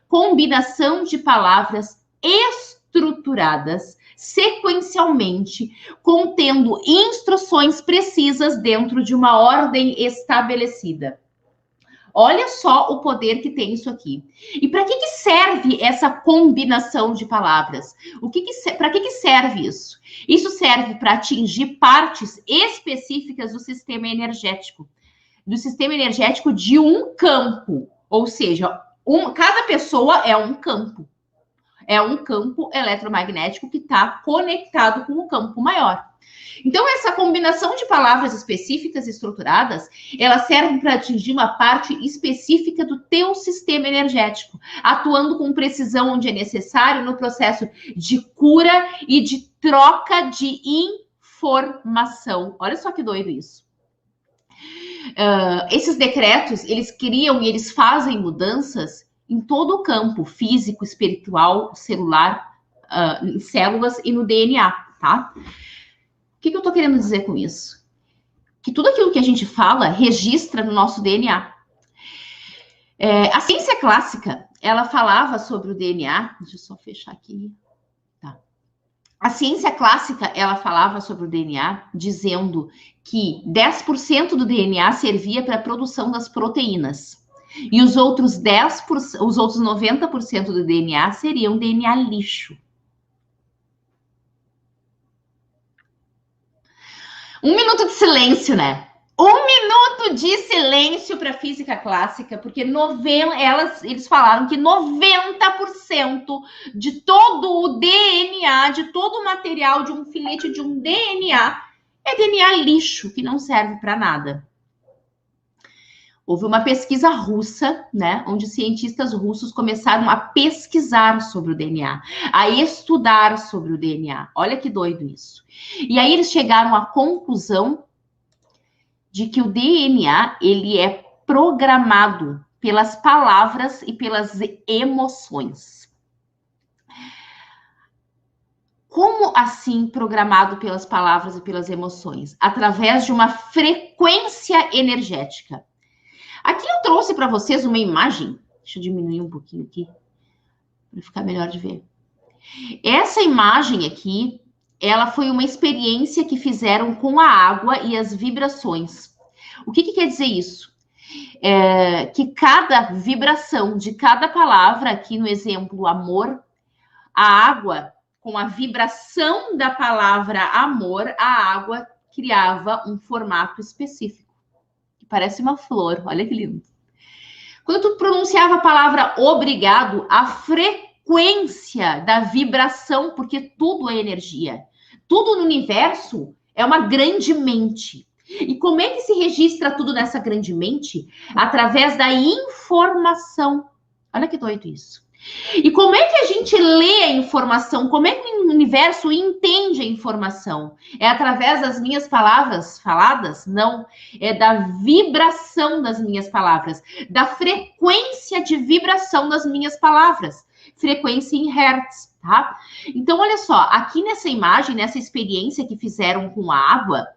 combinação de palavras estruturadas sequencialmente, contendo instruções precisas dentro de uma ordem estabelecida. Olha só o poder que tem isso aqui. E para que serve essa combinação de palavras? Para que serve isso? Isso serve para atingir partes específicas do sistema energético de um campo. Ou seja, cada pessoa é um campo. É um campo eletromagnético que está conectado com o campo maior. Então, essa combinação de palavras específicas e estruturadas, ela serve para atingir uma parte específica do teu sistema energético, atuando com precisão onde é necessário no processo de cura e de troca de informação. Olha só que doido isso. Esses decretos, eles criam e eles fazem mudanças em todo o campo físico, espiritual, celular, em células e no DNA, tá? O que eu tô querendo dizer com isso? Que tudo aquilo que a gente fala registra no nosso DNA. A ciência clássica, ela falava sobre o DNA. Deixa eu só fechar aqui. Tá. A ciência clássica, ela falava sobre o DNA, dizendo que 10% do DNA servia para a produção das proteínas. E os outros 90% do DNA seriam DNA lixo. Um minuto de silêncio, né? Um minuto de silêncio para a física clássica, porque eles falaram que 90% de todo o DNA, de todo o material de um filete de um DNA, é DNA lixo, que não serve para nada. Houve uma pesquisa russa, né, onde cientistas russos começaram a pesquisar sobre o DNA, a estudar sobre o DNA. Olha que doido isso. E aí eles chegaram à conclusão de que o DNA, ele é programado pelas palavras e pelas emoções. Como assim programado pelas palavras e pelas emoções? Através de uma frequência energética. Aqui eu trouxe para vocês uma imagem. Deixa eu diminuir um pouquinho aqui, para ficar melhor de ver. Essa imagem aqui, ela foi uma experiência que fizeram com a água e as vibrações. O que quer dizer isso? Que cada vibração de cada palavra, aqui no exemplo amor, a água, com a vibração da palavra amor, a água criava um formato específico. Parece uma flor, olha que lindo. Quando tu pronunciava a palavra obrigado, a frequência da vibração, porque tudo é energia, tudo no universo é uma grande mente. E como é que se registra tudo nessa grande mente? Através da informação. Olha que doido isso. E como é que a gente lê a informação? Como é que o universo entende a informação? É através das minhas palavras faladas? Não. É da vibração das minhas palavras, da frequência de vibração das minhas palavras. Frequência em hertz, tá? Então, olha só, aqui nessa imagem, nessa experiência que fizeram com a água,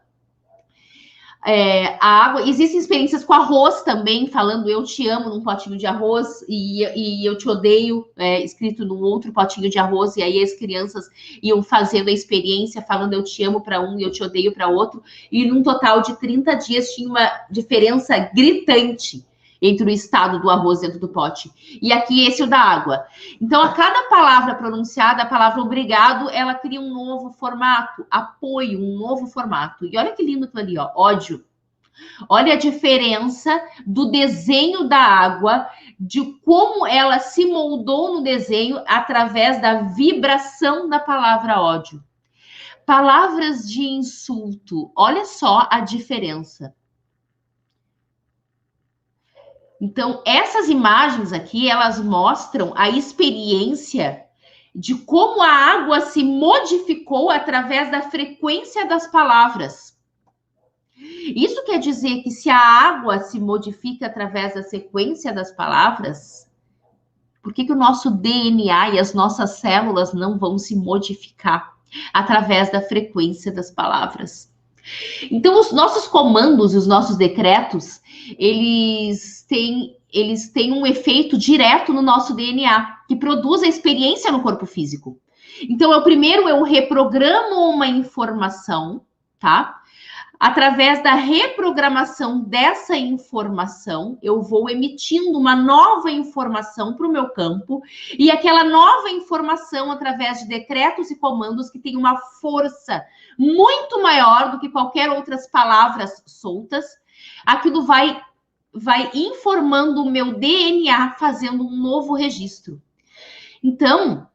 existem experiências com arroz também, falando eu te amo num potinho de arroz e eu te odeio, escrito num outro potinho de arroz, e aí as crianças iam fazendo a experiência, falando eu te amo para um e eu te odeio para outro, e num total de 30 dias tinha uma diferença gritante entre o estado do arroz dentro do pote. E aqui esse é o da água. Então, a cada palavra pronunciada, a palavra obrigado, ela cria um novo formato, apoio, um novo formato. E olha que lindo aquilo ali, ó, ódio. Olha a diferença do desenho da água, de como ela se moldou no desenho através da vibração da palavra ódio. Palavras de insulto, olha só a diferença. Então, essas imagens aqui, elas mostram a experiência de como a água se modificou através da frequência das palavras. Isso quer dizer que se a água se modifica através da sequência das palavras, por que o nosso DNA e as nossas células não vão se modificar através da frequência das palavras? Então, os nossos comandos e os nossos decretos, eles têm um efeito direto no nosso DNA, que produz a experiência no corpo físico. Então, eu reprogramo uma informação, tá? Através da reprogramação dessa informação, eu vou emitindo uma nova informação para o meu campo, e aquela nova informação, através de decretos e comandos que tem uma força muito maior do que qualquer outras palavras soltas, aquilo vai informando o meu DNA, fazendo um novo registro. Então,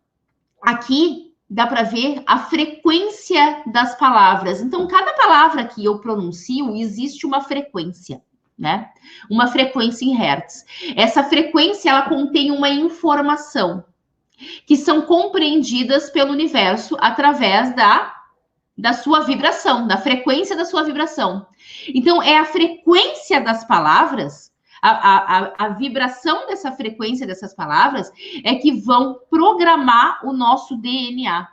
aqui dá para ver a frequência das palavras. Então, cada palavra que eu pronuncio, existe uma frequência, né? Uma frequência em hertz. Essa frequência, ela contém uma informação que são compreendidas pelo universo através da sua vibração, da frequência da sua vibração. Então, é a frequência das palavras, a vibração dessa frequência dessas palavras é que vão programar o nosso DNA.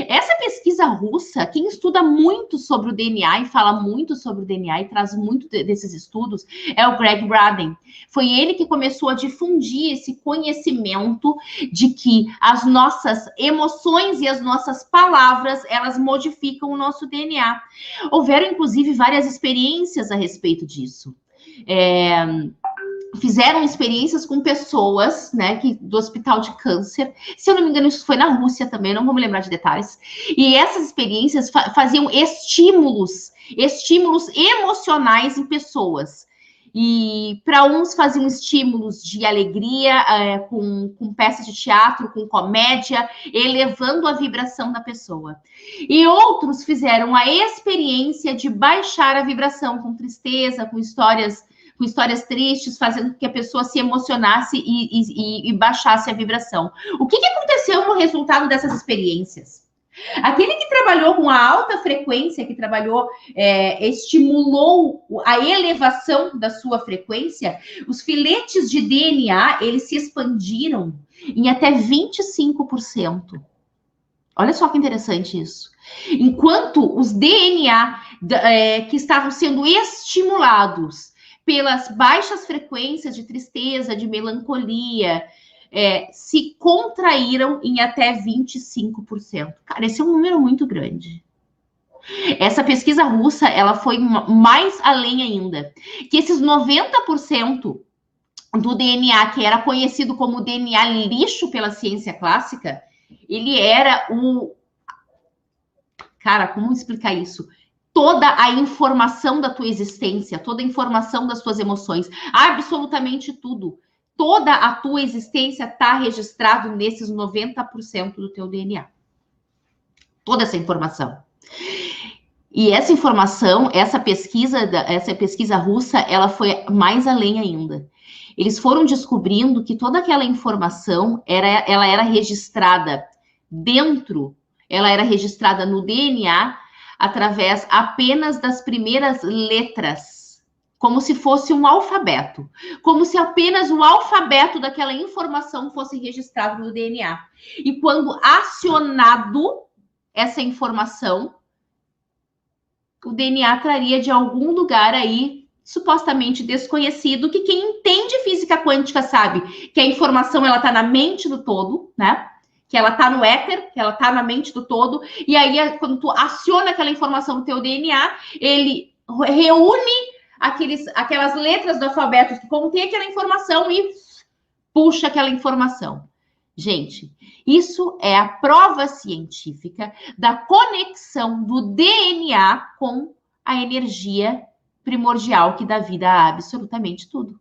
Essa pesquisa russa, quem estuda muito sobre o DNA e fala muito sobre o DNA e traz muito desses estudos, é o Greg Braden. Foi ele que começou a difundir esse conhecimento de que as nossas emoções e as nossas palavras, elas modificam o nosso DNA. Houveram, inclusive, várias experiências a respeito disso. Fizeram experiências com pessoas, né, do hospital de câncer. Se eu não me engano, isso foi na Rússia também, não vou me lembrar de detalhes. E essas experiências faziam estímulos emocionais em pessoas. E para uns faziam estímulos de alegria, com peças de teatro, com comédia, elevando a vibração da pessoa. E outros fizeram a experiência de baixar a vibração com tristeza, com histórias tristes, fazendo com que a pessoa se emocionasse e baixasse a vibração. O que aconteceu no resultado dessas experiências? Aquele que trabalhou com a alta frequência, que estimulou a elevação da sua frequência, os filetes de DNA, eles se expandiram em até 25%. Olha só que interessante isso. Enquanto os DNA que estavam sendo estimulados pelas baixas frequências de tristeza, de melancolia, se contraíram em até 25%. Cara, esse é um número muito grande. Essa pesquisa russa, ela foi mais além ainda. Que esses 90% do DNA, que era conhecido como DNA lixo pela ciência clássica, ele era Cara, como explicar isso? Toda a informação da tua existência, toda a informação das tuas emoções, absolutamente tudo. Toda a tua existência está registrado nesses 90% do teu DNA. Toda essa informação. E essa informação, essa pesquisa russa, ela foi mais além ainda. Eles foram descobrindo que toda aquela informação, ela era registrada ela era registrada no DNA através apenas das primeiras letras, como se fosse um alfabeto, como se apenas o alfabeto daquela informação fosse registrado no DNA. E quando acionado essa informação, o DNA traria de algum lugar aí, supostamente desconhecido, que quem entende física quântica sabe que a informação, ela está na mente do todo, né? Que ela está no éter, que ela está na mente do todo, e aí, quando tu aciona aquela informação no teu DNA, ele reúne aquelas letras do alfabeto que contém aquela informação e puxa aquela informação. Gente, isso é a prova científica da conexão do DNA com a energia primordial que dá vida a absolutamente tudo.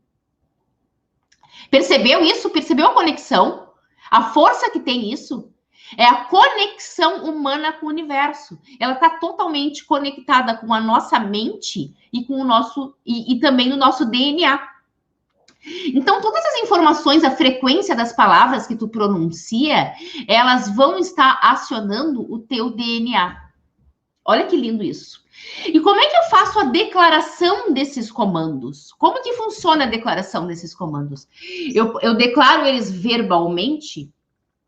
Percebeu isso? Percebeu a conexão? A força que tem isso é a conexão humana com o universo. Ela está totalmente conectada com a nossa mente e com o nosso e também o nosso DNA. Então, todas as informações, a frequência das palavras que tu pronuncia, elas vão estar acionando o teu DNA. Olha que lindo isso. E como é que eu faço a declaração desses comandos? Como que funciona a declaração desses comandos? Eu declaro eles verbalmente,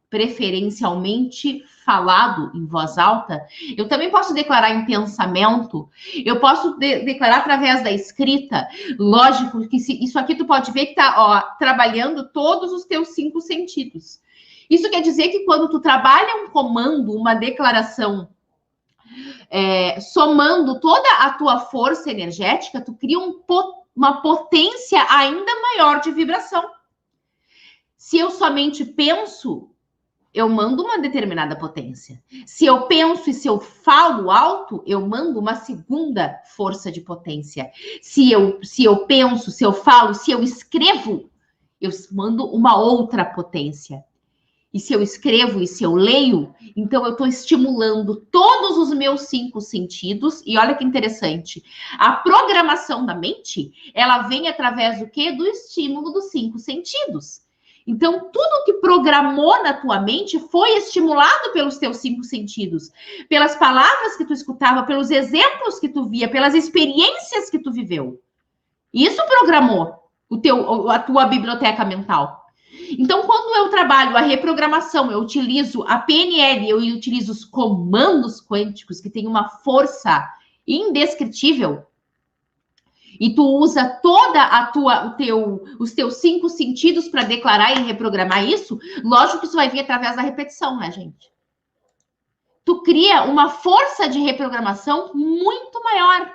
preferencialmente falado em voz alta, eu também posso declarar em pensamento, eu posso declarar através da escrita. Lógico que isso aqui tu pode ver que tá, trabalhando todos os teus 5 sentidos. Isso quer dizer que quando tu trabalha um comando, uma declaração, somando toda a tua força energética, tu cria uma potência ainda maior de vibração. Se eu somente penso, eu mando uma determinada potência. Se eu penso e se eu falo alto, eu mando uma segunda força de potência. Se eu penso, se eu falo, se eu escrevo, eu mando uma outra potência. E se eu escrevo e se eu leio, então eu estou estimulando todos os meus 5 sentidos. E olha que interessante, a programação da mente, ela vem através do quê? Do estímulo dos 5 sentidos. Então, tudo que programou na tua mente foi estimulado pelos teus 5 sentidos, pelas palavras que tu escutava, pelos exemplos que tu via, pelas experiências que tu viveu. Isso programou a tua biblioteca mental. Então, quando eu trabalho a reprogramação, eu utilizo a PNL, eu utilizo os comandos quânticos, que têm uma força indescritível, e tu usa toda os teus 5 sentidos para declarar e reprogramar isso, lógico que isso vai vir através da repetição, né, gente? Tu cria uma força de reprogramação muito maior.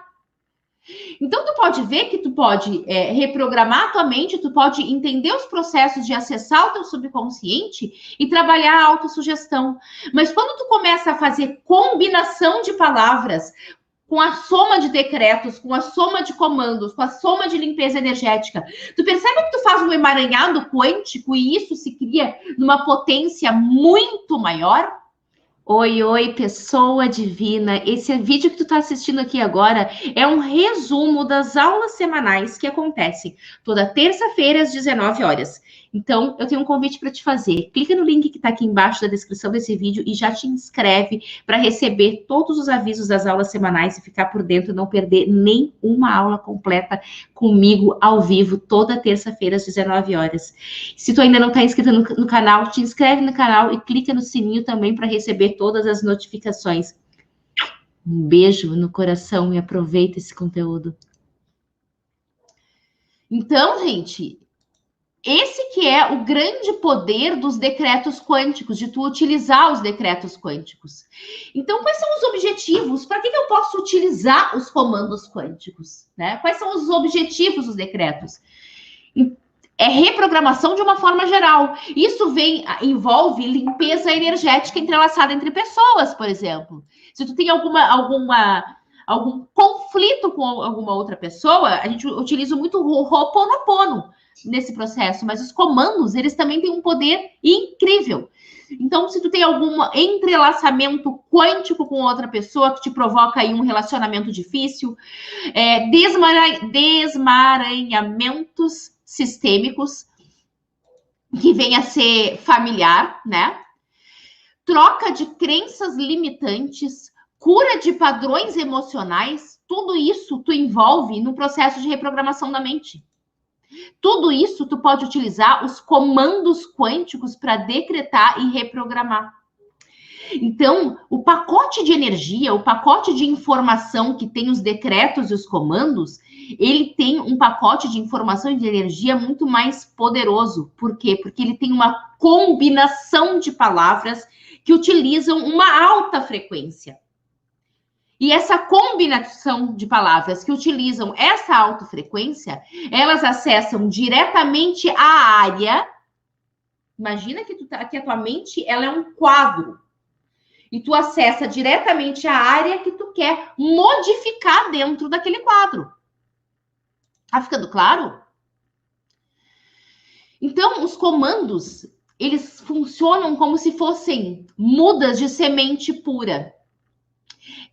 Então, tu pode ver que tu pode reprogramar a tua mente, tu pode entender os processos de acessar o teu subconsciente e trabalhar a autossugestão. Mas quando tu começa a fazer combinação de palavras, com a soma de decretos, com a soma de comandos, com a soma de limpeza energética, tu percebe que tu faz um emaranhado quântico e isso se cria numa potência muito maior? Oi, pessoa divina. Esse vídeo que tu tá assistindo aqui agora é um resumo das aulas semanais que acontecem toda terça-feira às 19 horas. Então, eu tenho um convite para te fazer. Clica no link que está aqui embaixo da descrição desse vídeo e já te inscreve para receber todos os avisos das aulas semanais e ficar por dentro, não perder nem uma aula completa comigo ao vivo toda terça-feira às 19 horas. Se tu ainda não está inscrito no canal, te inscreve no canal e clica no sininho também para receber todas as notificações. Um beijo no coração e aproveita esse conteúdo. Então, gente, esse que é o grande poder dos decretos quânticos, de tu utilizar os decretos quânticos. Então, quais são os objetivos? Para que eu posso utilizar os comandos quânticos? Né? Quais são os objetivos dos decretos? É reprogramação de uma forma geral. Isso envolve limpeza energética entrelaçada entre pessoas, por exemplo. Se tu tem algum conflito com alguma outra pessoa, a gente utiliza muito o Ho'oponopono nesse processo, mas os comandos, eles também têm um poder incrível. Então, se tu tem algum entrelaçamento quântico com outra pessoa que te provoca aí um relacionamento difícil, desmaranhamentos sistêmicos, que vem a ser familiar, né? Troca de crenças limitantes, cura de padrões emocionais, tudo isso tu envolve no processo de reprogramação da mente. Tudo isso tu pode utilizar os comandos quânticos para decretar e reprogramar. Então, o pacote de energia, o pacote de informação que tem os decretos e os comandos, ele tem um pacote de informação e de energia muito mais poderoso. Por quê? Porque ele tem uma combinação de palavras que utilizam uma alta frequência. E essa combinação de palavras que utilizam essa alta frequência, elas acessam diretamente a área. Imagina que a tua mente ela é um quadro. E tu acessa diretamente a área que tu quer modificar dentro daquele quadro. Tá ficando claro? Então, os comandos, eles funcionam como se fossem mudas de semente pura.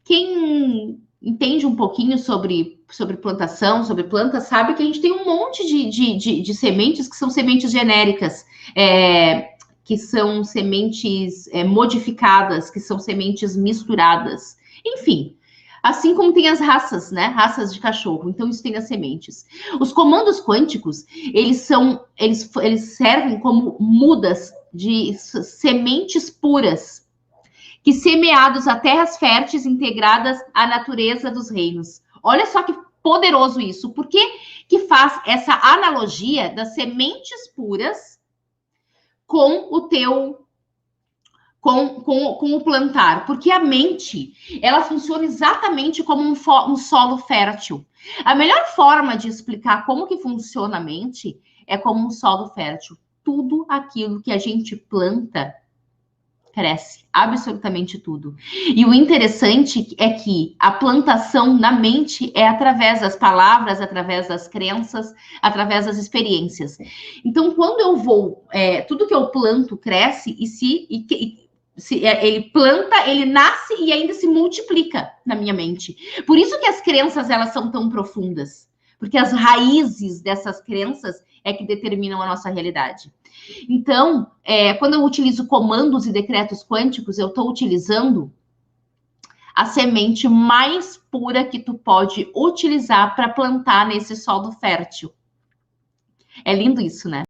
Quem entende um pouquinho sobre plantação, sobre plantas, sabe que a gente tem um monte de sementes que são sementes genéricas, que são sementes modificadas, que são sementes misturadas. Enfim, assim como tem as raças, né? Raças de cachorro. Então, isso tem as sementes. Os comandos quânticos, eles servem como mudas de sementes puras, que semeados a terras férteis integradas à natureza dos reinos. Olha só que poderoso isso. Por que que faz essa analogia das sementes puras com o teu com o plantar? Porque a mente, ela funciona exatamente como um solo fértil. A melhor forma de explicar como que funciona a mente é como um solo fértil. Tudo aquilo que a gente planta cresce, absolutamente tudo. E o interessante é que a plantação na mente é através das palavras, através das crenças, através das experiências. Então, quando eu vou, tudo que eu planto cresce ele planta, ele nasce e ainda se multiplica na minha mente. Por isso que as crenças, elas são tão profundas. Porque as raízes dessas crenças é que determinam a nossa realidade. Então, quando eu utilizo comandos e decretos quânticos, eu estou utilizando a semente mais pura que tu pode utilizar para plantar nesse solo fértil. É lindo isso, né?